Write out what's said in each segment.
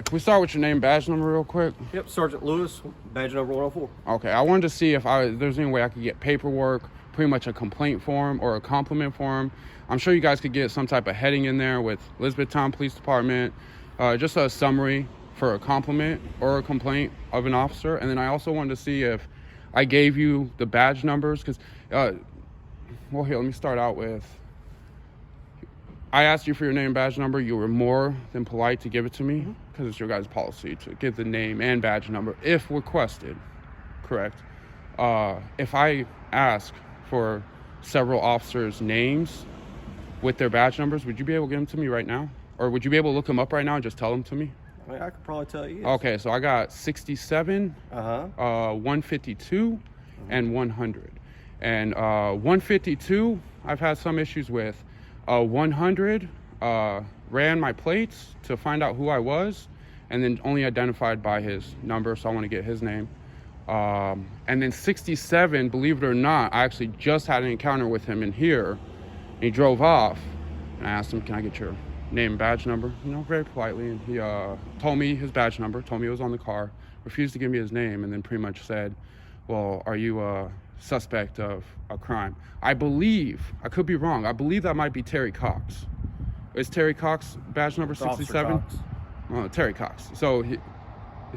right, can we start with your name, badge number real quick? Yep, Sergeant Lewis, badge number 104. Okay, I wanted to see if there's any way I could get paperwork, pretty much a complaint form or a compliment form. I'm sure you guys could get some type of heading in there with Elizabethtown Police Department, just a summary for a compliment or a complaint of an officer. And then I also wanted to see if I gave you the badge numbers, because, well, here, let me start out with, I asked you for your name and badge number. You were more than polite to give it to me, because it's your guys' policy to give the name and badge number if requested, correct? If I ask for several officers' names with their badge numbers, would you be able to give them to me right now? Or would you be able to look them up right now and just tell them to me? I mean, I could probably tell you. Yes. Okay, so I got 67, 152, and 100. And 152, I've had some issues with. 100 ran my plates to find out who I was, and then only identified by his number, so I want to get his name. And then 67, believe it or not, I actually just had an encounter with him in here. And he drove off, and I asked him, can I get your name and badge number? You know, very politely. And he told me his badge number, told me it was on the car, refused to give me his name, and then pretty much said, well, are you a suspect of a crime? I believe, I could be wrong, I believe that might be Terry Cox. Is Terry Cox badge number 67? Oh, Terry Cox. So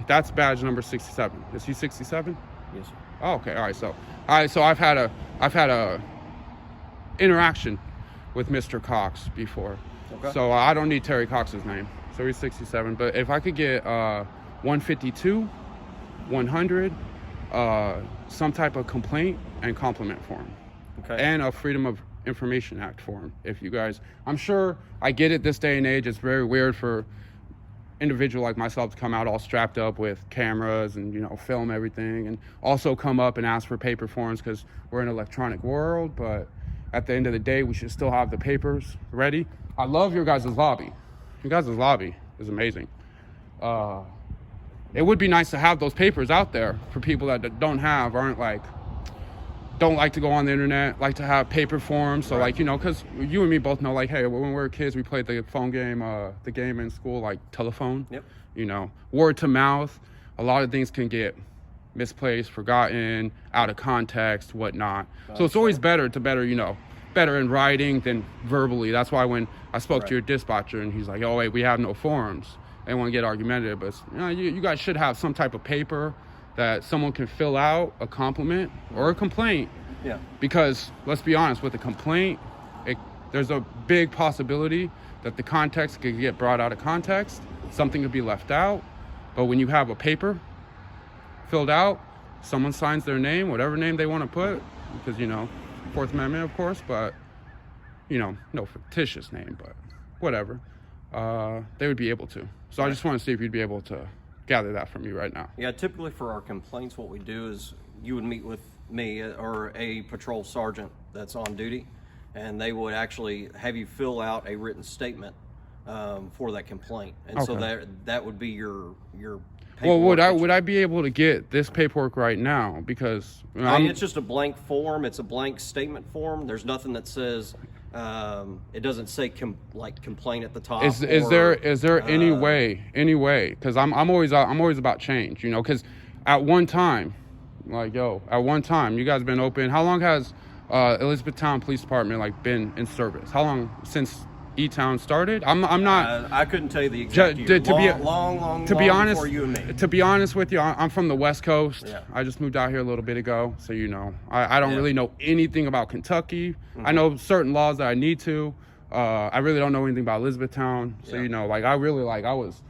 that's badge number 67. Is he 67? Yes, sir. Oh, okay. All right. So I've had a interaction with Mr. Cox before. Okay. So I don't need Terry Cox's name. So he's 67. But if I could get 152, 100, some type of complaint and compliment form. Okay. And a Freedom of Information Act form. If you guys, I'm sure, I get it this day and age, it's very weird for individual like myself to come out all strapped up with cameras and, you know, film everything, and also come up and ask for paper forms because we're in an electronic world. But at the end of the day, we should still have the papers ready. I love your guys' lobby. Your guys' lobby is amazing. It would be nice to have those papers out there for people that don't like to go on the internet, like to have paper forms. So, like, you know, because you and me both know, like, hey, when we were kids, we played the phone game, the game in school, like telephone. Yep. You know, word to mouth. A lot of things can get misplaced, forgotten, out of context, whatnot. So it's always better in writing than verbally. That's why when I spoke to your dispatcher and he's like, oh, wait, we have no forms. They want to get argumentative, but you know, you guys should have some type of paper that someone can fill out, a compliment or a complaint. Yeah. Because let's be honest, with a complaint, there's a big possibility that the context could get brought out of context. Something could be left out. But when you have a paper filled out, someone signs their name, whatever name they want to put, because, you know, Fourth Amendment, of course, but, you know, no fictitious name, but whatever, they would be able to. So I just want to see if you'd be able to gather that from you right now. Yeah, typically for our complaints, what we do is you would meet with me or a patrol sergeant that's on duty, and they would actually have you fill out a written statement for that complaint. And so that would be your well, would I be able to get this paperwork right now? Because I mean, it's just a blank form. It's a blank statement form. There's nothing that says it doesn't say complaint at the top. Is there any way? Because I'm always about change, you know. Because at one time, you guys been open. How long has Elizabethtown Police Department been in service? How long since etown started? I'm not. I couldn't tell you the exact year. Long before you and me. To be honest with you, I'm from the West Coast. Yeah. I just moved out here a little bit ago, so you know, I don't really know anything about Kentucky. I know certain laws that I need to. I really don't know anything about Elizabethtown, so you know, I was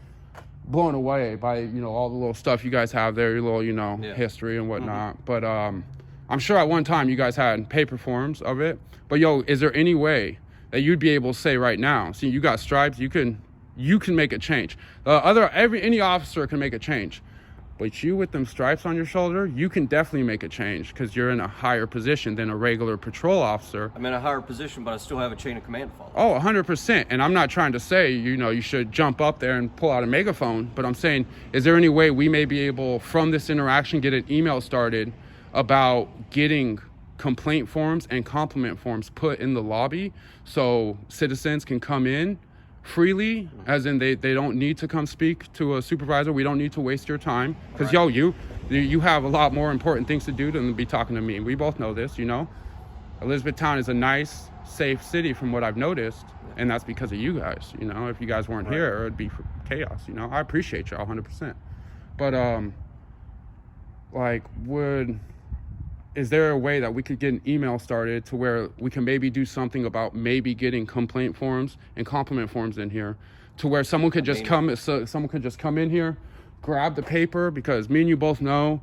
blown away by, you know, all the little stuff you guys have there, your little, you know, history and whatnot. But I'm sure at one time you guys had paper forms of it. But yo, is there any way that you'd be able to say right now, see, you got stripes, you can make a change. Any officer can make a change, but you with them stripes on your shoulder, you can definitely make a change because you're in a higher position than a regular patrol officer. I'm in a higher position, but I still have a chain of command to follow. Oh, 100%. And I'm not trying to say, you know, you should jump up there and pull out a megaphone, but I'm saying, is there any way we may be able, from this interaction, get an email started about getting complaint forms and compliment forms put in the lobby so citizens can come in freely, as in they don't need to come speak to a supervisor. We don't need to waste your time. Because, yo, you have a lot more important things to do than to be talking to me. We both know this, you know. Elizabethtown is a nice, safe city from what I've noticed. And that's because of you guys, you know. If you guys weren't here, it'd be chaos, you know. I appreciate y'all 100%. But, like, is there a way that we could get an email started to where we can maybe do something about maybe getting complaint forms and compliment forms in here, to where someone could just come in here, grab the paper, because me and you both know,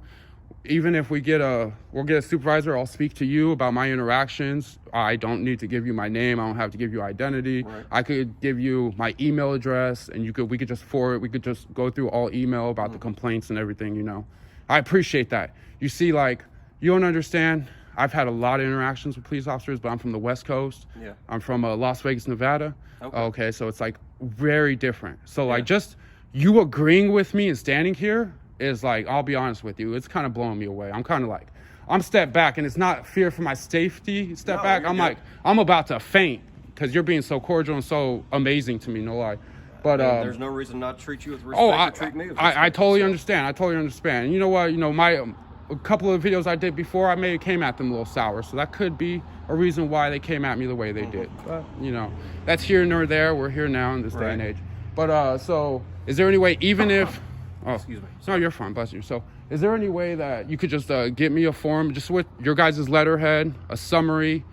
even if we'll get a supervisor, I'll speak to you about my interactions. I don't need to give you my name. I don't have to give you identity. Right. I could give you my email address, and we could just forward. We could just go through all email about the complaints and everything. You know, I appreciate that. You see, like, you don't understand. I've had a lot of interactions with police officers, but I'm from the West Coast. Yeah. I'm from Las Vegas, Nevada. Okay, so it's like very different. So like, just you agreeing with me and standing here is like, I'll be honest with you, it's kind of blowing me away. I'm kind of like, I'm stepped back, and it's not fear for my safety back. I'm like, I'm about to faint because you're being so cordial and so amazing to me, no lie. But there's no reason not to treat you with respect. Treat me with respect. I totally understand. I totally understand. And you know what? You know, a couple of videos I did before, I maybe came at them a little sour, so that could be a reason why they came at me the way they did. But you know, that's here nor there. We're here now in this day and age. But so, is there any way, even if excuse me. No, you're fine, bless you. So, is there any way that you could just get me a form, just with your guys' letterhead, a summary,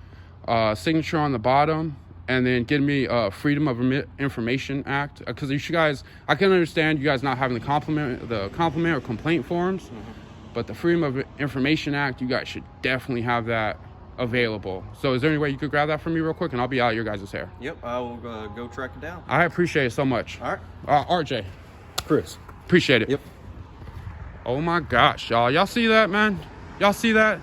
signature on the bottom, and then give me Freedom of Information Act? Because you guys, I can understand you guys not having the compliment or complaint forms, but the Freedom of Information Act, you guys should definitely have that available. So, is there any way you could grab that from me real quick, and I'll be out of your guys' hair? Yep, I will go track it down. I appreciate it so much. All right. RJ. Chris. Appreciate it. Yep. Oh my gosh, y'all see that, man? Y'all see that?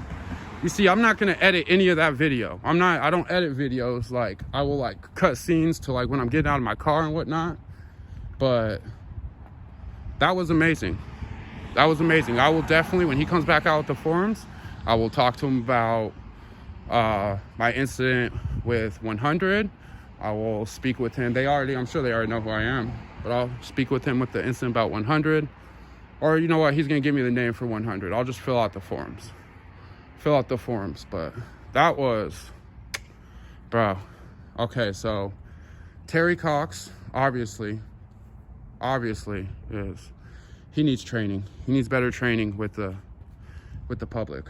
You see, I'm not gonna edit any of that video. I don't edit videos. Like, I will like cut scenes to like when I'm getting out of my car and whatnot. But that was amazing. That was amazing. I will definitely, when he comes back out with the forums, I will talk to him about my incident with 100. I will speak with him. I'm sure they already know who I am, but I'll speak with him with the incident about 100. Or you know what, he's gonna give me the name for 100. I'll just fill out the forms. But that was, bro. Okay, so Terry Cox, obviously he needs training. He needs better training with the public.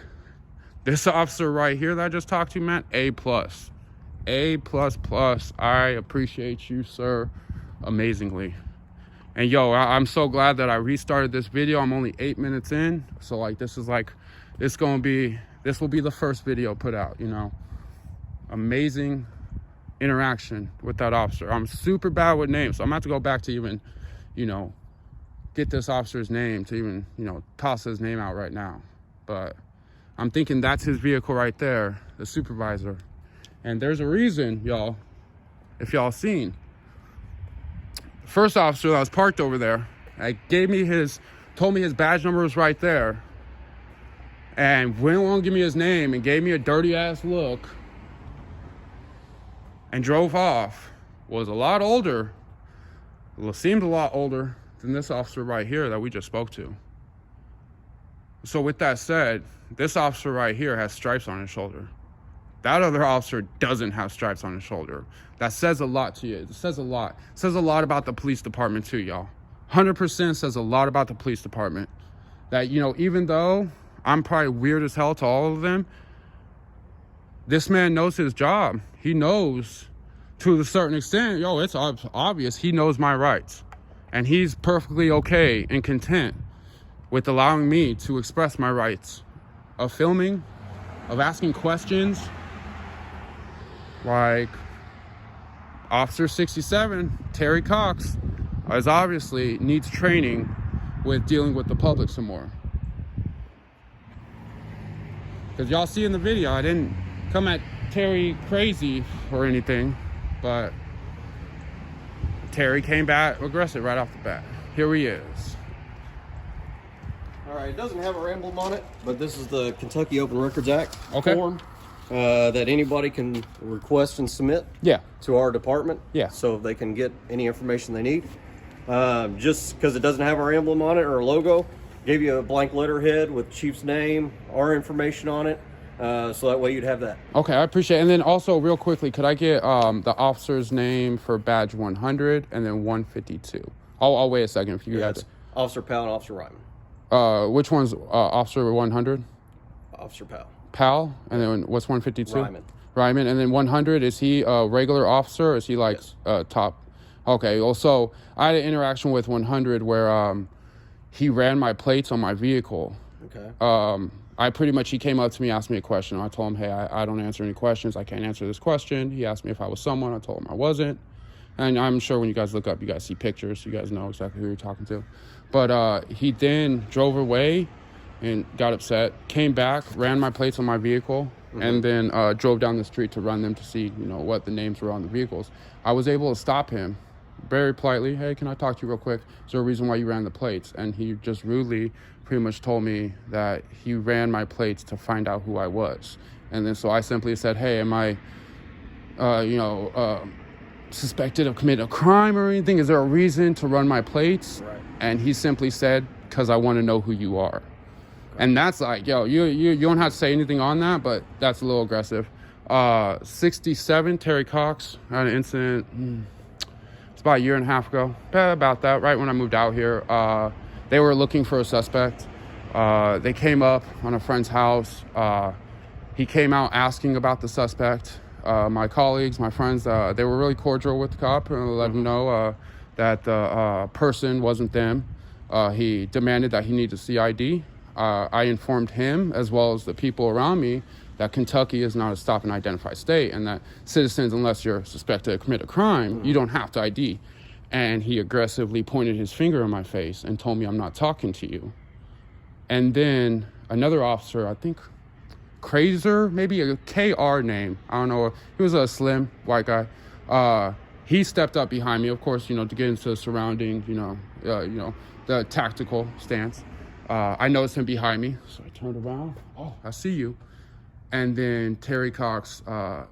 This officer right here that I just talked to, man, A+. I appreciate you, sir, amazingly. And yo, I'm so glad that I restarted this video. I'm only 8 minutes in, so like this will be the first video put out, you know. Amazing interaction with that officer. I'm super bad with names, so I'm gonna have to go back to even, you know, get this officer's name, to even, you know, toss his name out right now. But I'm thinking that's his vehicle right there, the supervisor. And there's a reason, y'all, if y'all seen. First officer that was parked over there, told me his badge number was right there, and won't give me his name and gave me a dirty ass look and drove off, was a lot older, seemed a lot older than this officer right here that we just spoke to. So with that said, this officer right here has stripes on his shoulder. That other officer doesn't have stripes on his shoulder. That says a lot to you. It says a lot. It says a lot about the police department too, y'all. 100% says a lot about the police department. That, you know, even though I'm probably weird as hell to all of them, this man knows his job. He knows, to a certain extent, yo, it's obvious, he knows my rights. And he's perfectly okay and content with allowing me to express my rights of filming, of asking questions. Like Officer 67, Terry Cox, is obviously needs training with dealing with the public some more. Because y'all see in the video, I didn't come at Terry crazy or anything, but Terry came back aggressive right off the bat. Here he is. All right, it doesn't have a emblem on it, but this is the Kentucky Open Records Act form. that anybody can request and submit Yeah. to our department. Yeah. So they can get any information they need. Just because it doesn't have our emblem on it or a logo, gave you a blank letterhead with chief's name, our information on it. So that way you'd have that. Okay, I appreciate it. And then also, real quickly, could I get the officer's name for badge 100 and then 152? I'll wait a second if you Yeah, guys. it's Officer Powell and Officer Ryman. Which one's officer 100? Officer Powell. Powell, and then what's 152? Ryman. And then 100, is he a regular officer or is he like Yes. top? Okay, well, so I had an interaction with 100 where he ran my plates on my vehicle. Okay. He came up to me, asked me a question. I told him, hey, I don't answer any questions. I can't answer this question. He asked me if I was someone. I told him I wasn't. And I'm sure when you guys look up, you guys see pictures. You guys know exactly who you're talking to. But he then drove away and got upset, came back, ran my plates on my vehicle, and then drove down the street to run them to see, what the names were on the vehicles. I was able to stop him very politely. Hey, can I talk to you real quick? Is there a reason why you ran the plates? And he just rudely pretty much told me that he ran my plates to find out who I was. And then so I simply said, hey, am I, suspected of committing a crime or anything? Is there a reason to run my plates? Right. And he simply said, because I want to know who you are. And that's like, yo, you don't have to say anything on that, but that's a little aggressive. 67, Terry Cox, had an incident, it's about a year and a half ago, about that, right when I moved out here. They were looking for a suspect. They came up on a friend's house. He came out asking about the suspect. My colleagues, my friends, they were really cordial with the cop and let him know that the person wasn't them. He demanded that he needed to see ID. I informed him, as well as the people around me, that Kentucky is not a stop and identify state, and that citizens, unless you're suspected to commit a crime, you don't have to ID. And he aggressively pointed his finger in my face and told me, I'm not talking to you. And then another officer, I think Krazer, maybe a KR name, I don't know, he was a slim white guy. He stepped up behind me, of course, to get into the surrounding, the tactical stance. I noticed him behind me, so I turned around. Oh, I see you. And then Terry Cox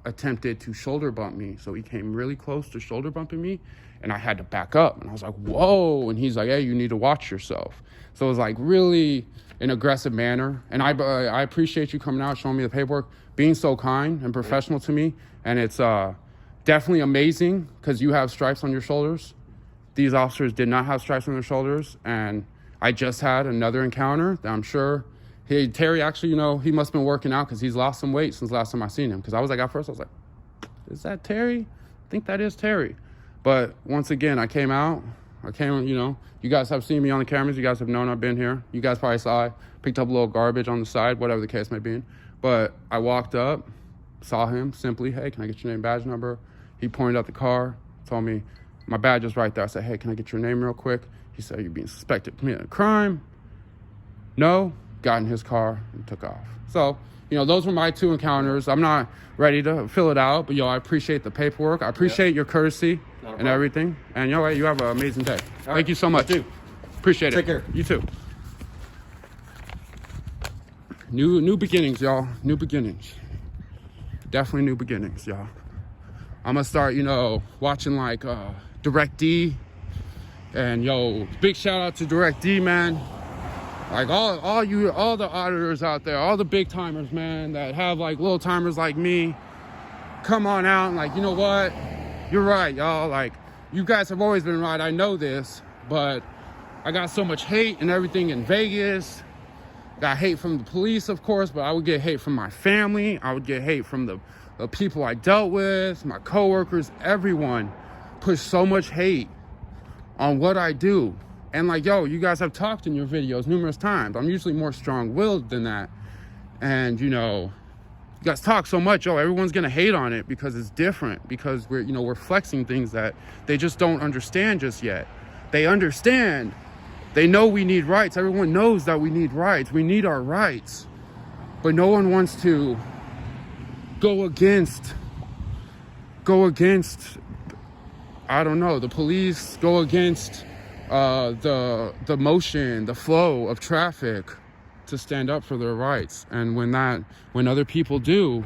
attempted to shoulder bump me. So he came really close to shoulder bumping me, and I had to back up. And I was like, whoa. And he's like, hey, you need to watch yourself. So it was like really an aggressive manner. And I appreciate you coming out, showing me the paperwork, being so kind and professional to me. And it's definitely amazing because you have stripes on your shoulders. These officers did not have stripes on their shoulders. And I just had another encounter that I'm sure Terry actually, he must have been working out because he's lost some weight since last time I seen him. Because I was like, at first I was like, is that Terry? I think that is Terry. But once again, I came out. You guys have seen me on the cameras. You guys have known I've been here. You guys probably saw I picked up a little garbage on the side, whatever the case may be. But I walked up, saw him simply, hey, can I get your name, badge number? He pointed out the car, told me, my badge is right there. I said, hey, can I get your name real quick? He said, you're being suspected of committing a crime. No, got in his car and took off. So, those were my two encounters. I'm not ready to fill it out, but I appreciate the paperwork. I appreciate your courtesy and everything. And you have an amazing day. Thank you so much. You too. Appreciate it. Take care. You too. New beginnings, y'all. New beginnings. Definitely new beginnings, y'all. I'm gonna start, watching like Direct D. And big shout out to Direct D, man. Like all the auditors out there, all the big timers, man, that have like little timers like me, come on out and like, you know what? You're right, y'all. Like, you guys have always been right. I know this, but I got so much hate and everything in Vegas. Got hate from the police, of course, but I would get hate from my family. I would get hate from the people I dealt with, my coworkers, everyone pushed so much hate on what I do. And like, you guys have talked in your videos numerous times. I'm usually more strong-willed than that. And, you guys talk so much, everyone's gonna hate on it because it's different, because we're flexing things that they just don't understand just yet. They understand. They know we need rights. Everyone knows that we need rights. We need our rights. But no one wants to go against, I don't know, the police, go against the motion, the flow of traffic to stand up for their rights. And when other people do,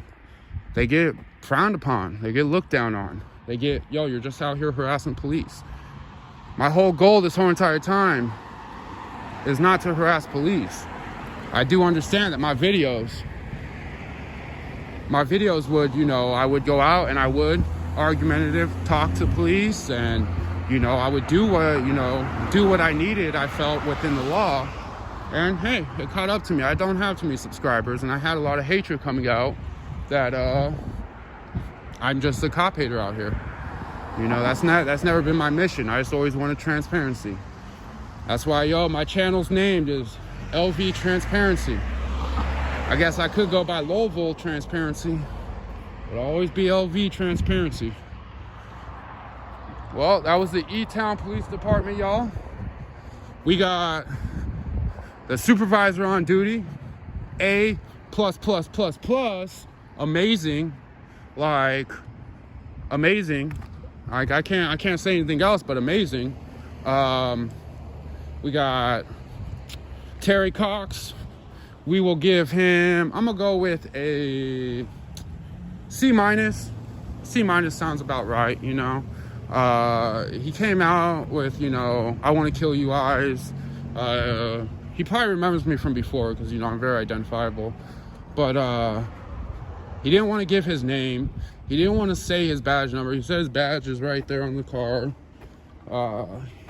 they get frowned upon. They get looked down on. They get, yo, you're just out here harassing police. My whole goal this whole entire time is not to harass police. I do understand that my videos would, you know, I would go out and I would argumentative talk to police, and, you know, I would do what I needed, I felt, within the law. And hey, it caught up to me. I don't have too many subscribers, and I had a lot of hatred coming out that I'm just a cop hater out here. You know, that's never been my mission. I just always wanted transparency. That's why, yo, my channel's named is LV Transparency. I guess I could go by Louisville Transparency, but I'll always be LV Transparency. Well, that was the etown Police Department, y'all. We got the supervisor on duty, A++++, amazing, like amazing. Like I can't say anything else but amazing. We got Terry Cox. We will give him, I'm gonna go with a C-. C- sounds about right, you know. He came out with, you know, I want to kill you eyes. He probably remembers me from before because, you know, I'm very identifiable. But he didn't want to give his name. He didn't want to say his badge number. He said his badge is right there on the car.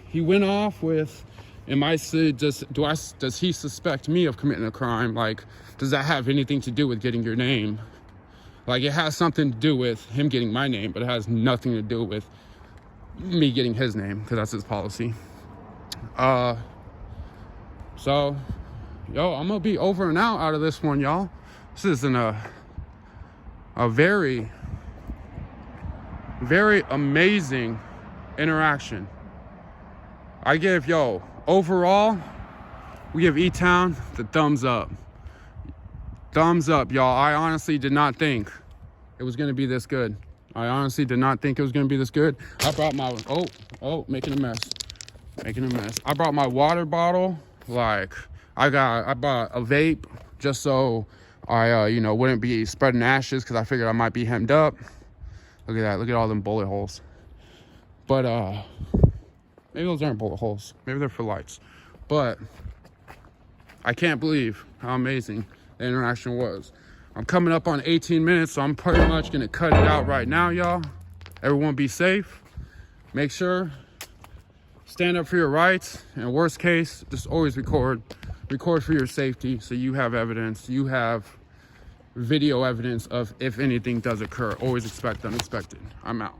He went off with, does he suspect me of committing a crime? Like, does that have anything to do with getting your name? Like, it has something to do with him getting my name, but it has nothing to do with me getting his name, because that's his policy. So, yo, I'm gonna be over and out of this one, y'all. This isn't a very, very amazing interaction. I give, yo, overall, we give E-Town the thumbs up. Thumbs up, y'all. I honestly did not think it was gonna be this good. I honestly did not think it was gonna be this good. I brought my, making a mess. I brought my water bottle. Like, I bought a vape just so I, you know, wouldn't be spreading ashes, because I figured I might be hemmed up. Look at that. Look at all them bullet holes. But, maybe those aren't bullet holes. Maybe they're for lights. But I can't believe how amazing the interaction was. I'm coming up on 18 minutes, so I'm pretty much going to cut it out right now, y'all. Everyone be safe. Make sure, stand up for your rights. And worst case, just always record. Record for your safety, so you have evidence. You have video evidence of if anything does occur. Always expect the unexpected. I'm out.